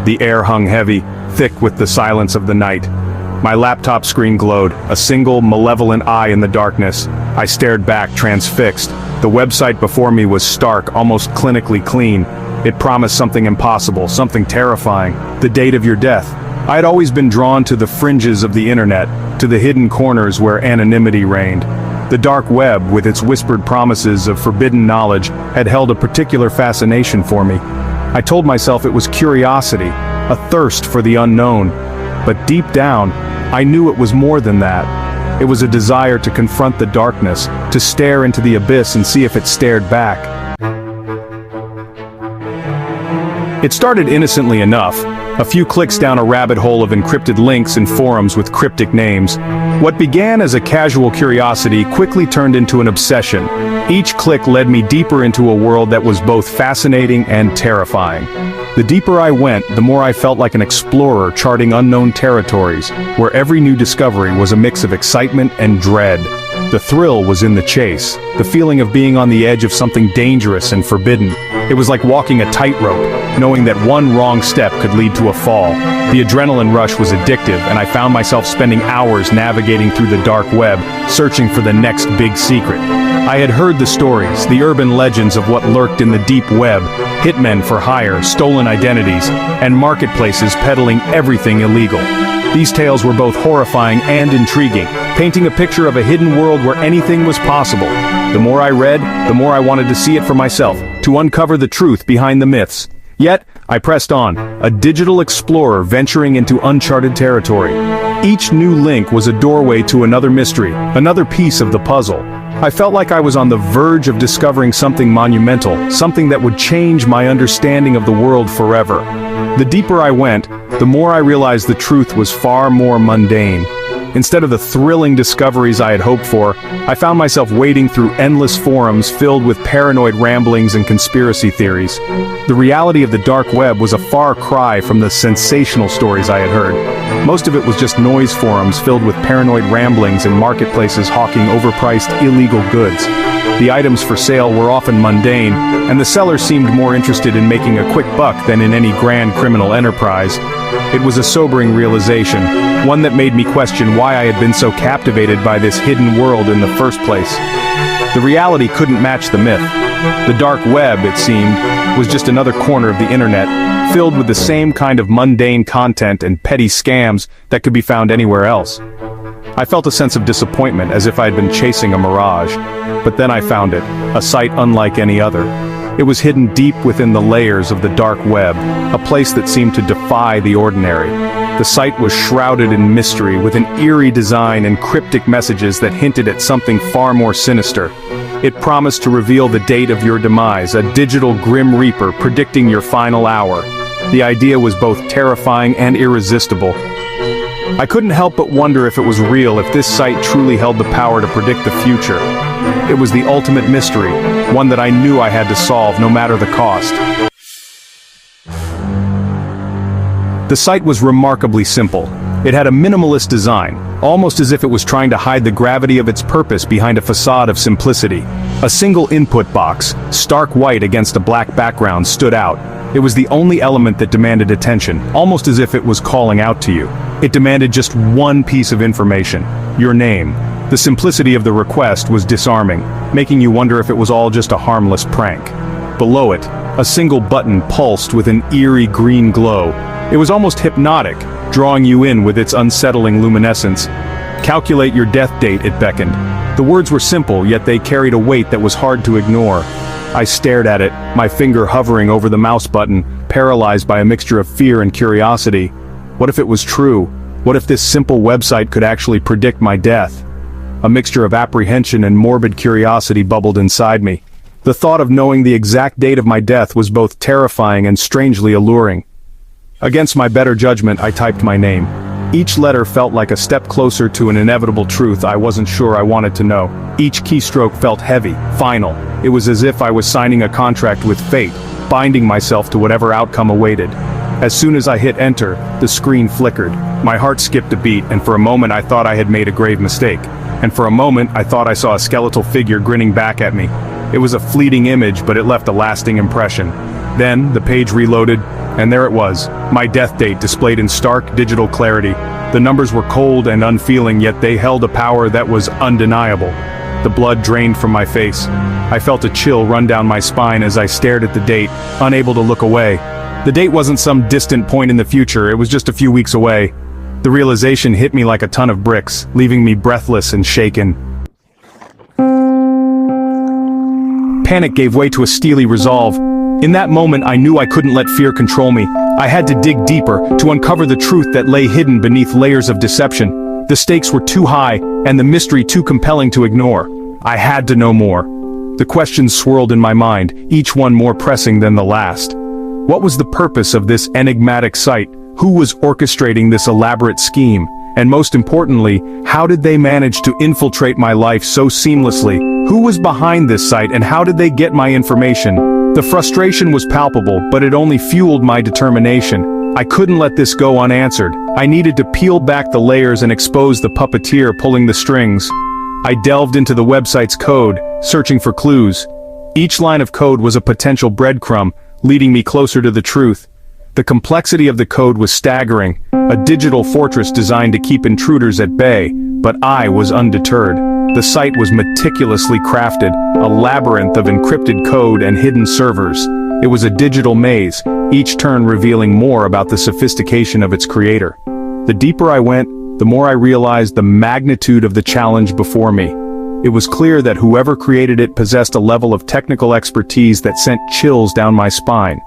The air hung heavy, thick with the silence of the night. My laptop screen glowed, a single, malevolent eye in the darkness. I stared back, transfixed. The website before me was stark, almost clinically clean. It promised something impossible, something terrifying. The date of your death. I had always been drawn to the fringes of the internet, to the hidden corners where anonymity reigned. The dark web, with its whispered promises of forbidden knowledge, had held a particular fascination for me. I told myself it was curiosity, a thirst for the unknown. But deep down, I knew it was more than that. It was a desire to confront the darkness, to stare into the abyss and see if it stared back. It started innocently enough, a few clicks down a rabbit hole of encrypted links and forums with cryptic names. What began as a casual curiosity quickly turned into an obsession. Each click led me deeper into a world that was both fascinating and terrifying. The deeper I went, the more I felt like an explorer charting unknown territories, where every new discovery was a mix of excitement and dread. The thrill was in the chase, the feeling of being on the edge of something dangerous and forbidden. It was like walking a tightrope, knowing that one wrong step could lead to a fall. The adrenaline rush was addictive, and I found myself spending hours navigating through the dark web, searching for the next big secret. I had heard the stories, the urban legends of what lurked in the deep web, hitmen for hire, stolen identities, and marketplaces peddling everything illegal. These tales were both horrifying and intriguing, painting a picture of a hidden world where anything was possible. The more I read, the more I wanted to see it for myself, to uncover the truth behind the myths. Yet, I pressed on, a digital explorer venturing into uncharted territory. Each new link was a doorway to another mystery, another piece of the puzzle. I felt like I was on the verge of discovering something monumental, something that would change my understanding of the world forever. The deeper I went, the more I realized the truth was far more mundane. Instead of the thrilling discoveries I had hoped for, I found myself wading through endless forums filled with paranoid ramblings and conspiracy theories. The reality of the dark web was a far cry from the sensational stories I had heard. Most of it was just noise forums filled with paranoid ramblings and marketplaces hawking overpriced illegal goods. The items for sale were often mundane, and the sellers seemed more interested in making a quick buck than in any grand criminal enterprise. It was a sobering realization, one that made me question why I had been so captivated by this hidden world in the first place. The reality couldn't match the myth. The dark web, it seemed, was just another corner of the internet, filled with the same kind of mundane content and petty scams that could be found anywhere else. I felt a sense of disappointment, as if I had been chasing a mirage. But then I found it, a site unlike any other. It was hidden deep within the layers of the dark web, a place that seemed to defy the ordinary. The site was shrouded in mystery, with an eerie design and cryptic messages that hinted at something far more sinister. It promised to reveal the date of your demise, a digital grim reaper predicting your final hour. The idea was both terrifying and irresistible. I couldn't help but wonder if it was real, if this site truly held the power to predict the future. It was the ultimate mystery, one that I knew I had to solve no matter the cost. The site was remarkably simple. It had a minimalist design, almost as if it was trying to hide the gravity of its purpose behind a facade of simplicity. A single input box, stark white against a black background, stood out. It was the only element that demanded attention, almost as if it was calling out to you. It demanded just one piece of information: your name. The simplicity of the request was disarming, making you wonder if it was all just a harmless prank. Below it, a single button pulsed with an eerie green glow. It was almost hypnotic, drawing you in with its unsettling luminescence. Calculate your death date, it beckoned. The words were simple, yet they carried a weight that was hard to ignore. I stared at it, my finger hovering over the mouse button, paralyzed by a mixture of fear and curiosity. What if it was true? What if this simple website could actually predict my death? A mixture of apprehension and morbid curiosity bubbled inside me. The thought of knowing the exact date of my death was both terrifying and strangely alluring. Against my better judgment, I typed my name. Each letter felt like a step closer to an inevitable truth I wasn't sure I wanted to know. Each keystroke felt heavy, final. It was as if I was signing a contract with fate, binding myself to whatever outcome awaited. As soon as I hit enter, the screen flickered. My heart skipped a beat, and for a moment I thought I had made a grave mistake. And for a moment I thought I saw a skeletal figure grinning back at me. It was a fleeting image, but it left a lasting impression. Then, the page reloaded, And there it was, my death date displayed in stark digital clarity. The numbers were cold and unfeeling, yet they held a power that was undeniable. The blood drained from my face. I felt a chill run down my spine as I stared at the date, unable to look away. The date wasn't some distant point in the future, it was just a few weeks away. The realization hit me like a ton of bricks, leaving me breathless and shaken. Panic gave way to a steely resolve. In that moment, I knew I couldn't let fear control me. I had to dig deeper, to uncover the truth that lay hidden beneath layers of deception. The stakes were too high, and the mystery too compelling to ignore. I had to know more. The questions swirled in my mind, each one more pressing than the last. What was the purpose of this enigmatic site? Who was orchestrating this elaborate scheme? And most importantly, how did they manage to infiltrate my life so seamlessly? Who was behind this site, and how did they get my information? The frustration was palpable, but it only fueled my determination. I couldn't let this go unanswered. I needed to peel back the layers and expose the puppeteer pulling the strings. I delved into the website's code, searching for clues. Each line of code was a potential breadcrumb, leading me closer to the truth. The complexity of the code was staggering, a digital fortress designed to keep intruders at bay, but I was undeterred. The site was meticulously crafted, a labyrinth of encrypted code and hidden servers. It was a digital maze, each turn revealing more about the sophistication of its creator. The deeper I went, the more I realized the magnitude of the challenge before me. It was clear that whoever created it possessed a level of technical expertise that sent chills down my spine.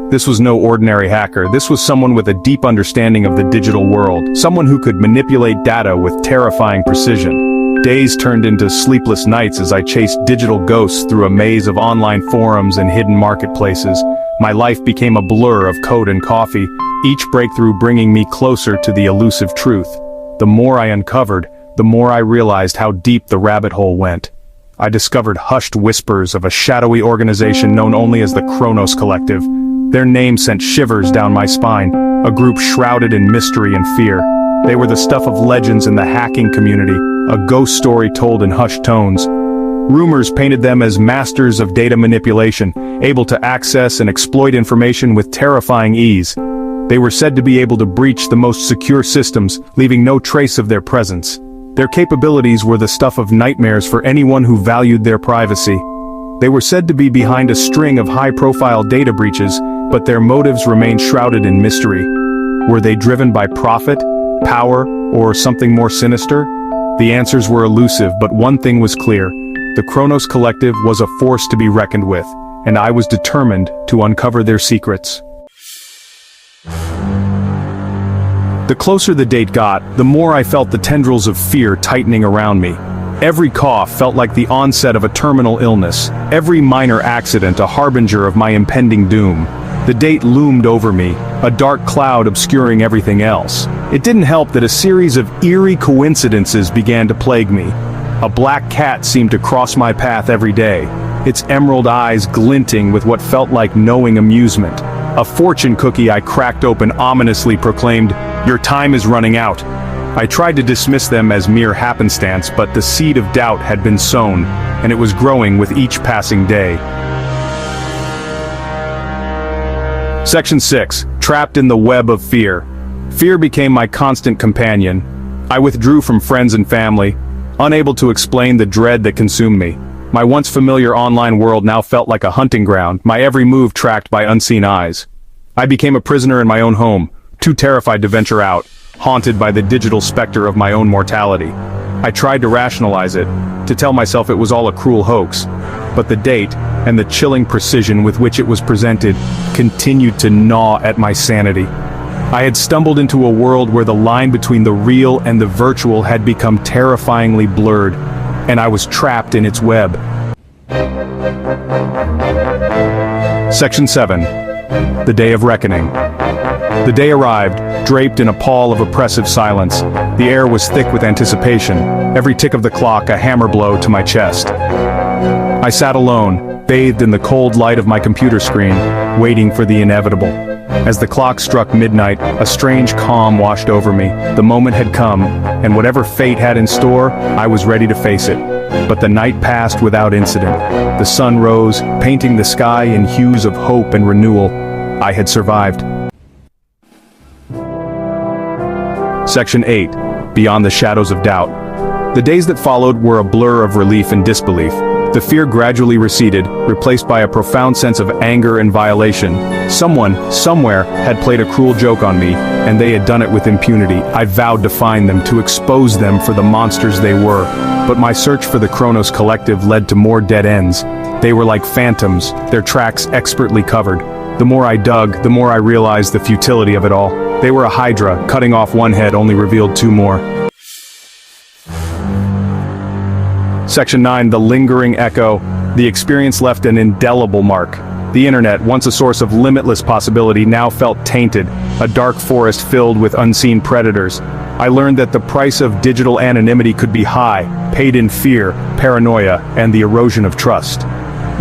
This was no ordinary hacker. This was someone with a deep understanding of the digital world, someone who could manipulate data with terrifying precision. Days turned into sleepless nights as I chased digital ghosts through a maze of online forums and hidden marketplaces. My life became a blur of code and coffee, each breakthrough bringing me closer to the elusive truth. The more I uncovered, the more I realized how deep the rabbit hole went. I discovered hushed whispers of a shadowy organization known only as the Kronos Collective. Their name sent shivers down my spine, a group shrouded in mystery and fear. They were the stuff of legends in the hacking community, a ghost story told in hushed tones. Rumors painted them as masters of data manipulation, able to access and exploit information with terrifying ease. They were said to be able to breach the most secure systems, leaving no trace of their presence. Their capabilities were the stuff of nightmares for anyone who valued their privacy. They were said to be behind a string of high-profile data breaches, but their motives remained shrouded in mystery. Were they driven by profit, power, or something more sinister? The answers were elusive, but one thing was clear. The Kronos Collective was a force to be reckoned with, and I was determined to uncover their secrets. The closer the date got, the more I felt the tendrils of fear tightening around me. Every cough felt like the onset of a terminal illness, every minor accident a harbinger of my impending doom. The date loomed over me, a dark cloud obscuring everything else. It didn't help that a series of eerie coincidences began to plague me. A black cat seemed to cross my path every day, its emerald eyes glinting with what felt like knowing amusement. A fortune cookie I cracked open ominously proclaimed, "Your time is running out." I tried to dismiss them as mere happenstance, but the seed of doubt had been sown, and it was growing with each passing day. Section 6. Trapped in the web of fear. Fear became my constant companion. I withdrew from friends and family, unable to explain the dread that consumed me. My once familiar online world now felt like a hunting ground, my every move tracked by unseen eyes. I became a prisoner in my own home, too terrified to venture out, haunted by the digital specter of my own mortality. I tried to rationalize it, to tell myself it was all a cruel hoax, but the date, and the chilling precision with which it was presented, continued to gnaw at my sanity. I had stumbled into a world where the line between the real and the virtual had become terrifyingly blurred, and I was trapped in its web. Section 7. The Day of Reckoning. The day arrived, draped in a pall of oppressive silence. The air was thick with anticipation, every tick of the clock a hammer blow to my chest. I sat alone, bathed in the cold light of my computer screen, waiting for the inevitable. As the clock struck midnight, a strange calm washed over me. The moment had come, and whatever fate had in store, I was ready to face it. But the night passed without incident. The sun rose, painting the sky in hues of hope and renewal. I had survived. Section 8. Beyond the shadows of doubt. The days that followed were a blur of relief and disbelief. The fear gradually receded, replaced by a profound sense of anger and violation. Someone, somewhere, had played a cruel joke on me, and they had done it with impunity. I vowed to find them, to expose them for the monsters they were. But my search for the Kronos Collective led to more dead ends. They were like phantoms, their tracks expertly covered. The more I dug, the more I realized the futility of it all. They were a hydra, cutting off one head only revealed two more. Section 9. The lingering echo. The experience left an indelible mark. The internet, once a source of limitless possibility, now felt tainted, a dark forest filled with unseen predators. I learned that the price of digital anonymity could be high, paid in fear, paranoia, and the erosion of trust.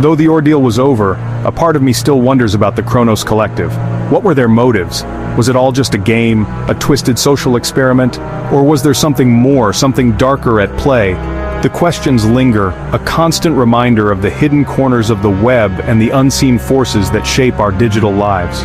Though the ordeal was over, a part of me still wonders about the Kronos Collective. What were their motives? Was it all just a game, a twisted social experiment? Or was there something more, something darker at play? The questions linger, a constant reminder of the hidden corners of the web and the unseen forces that shape our digital lives.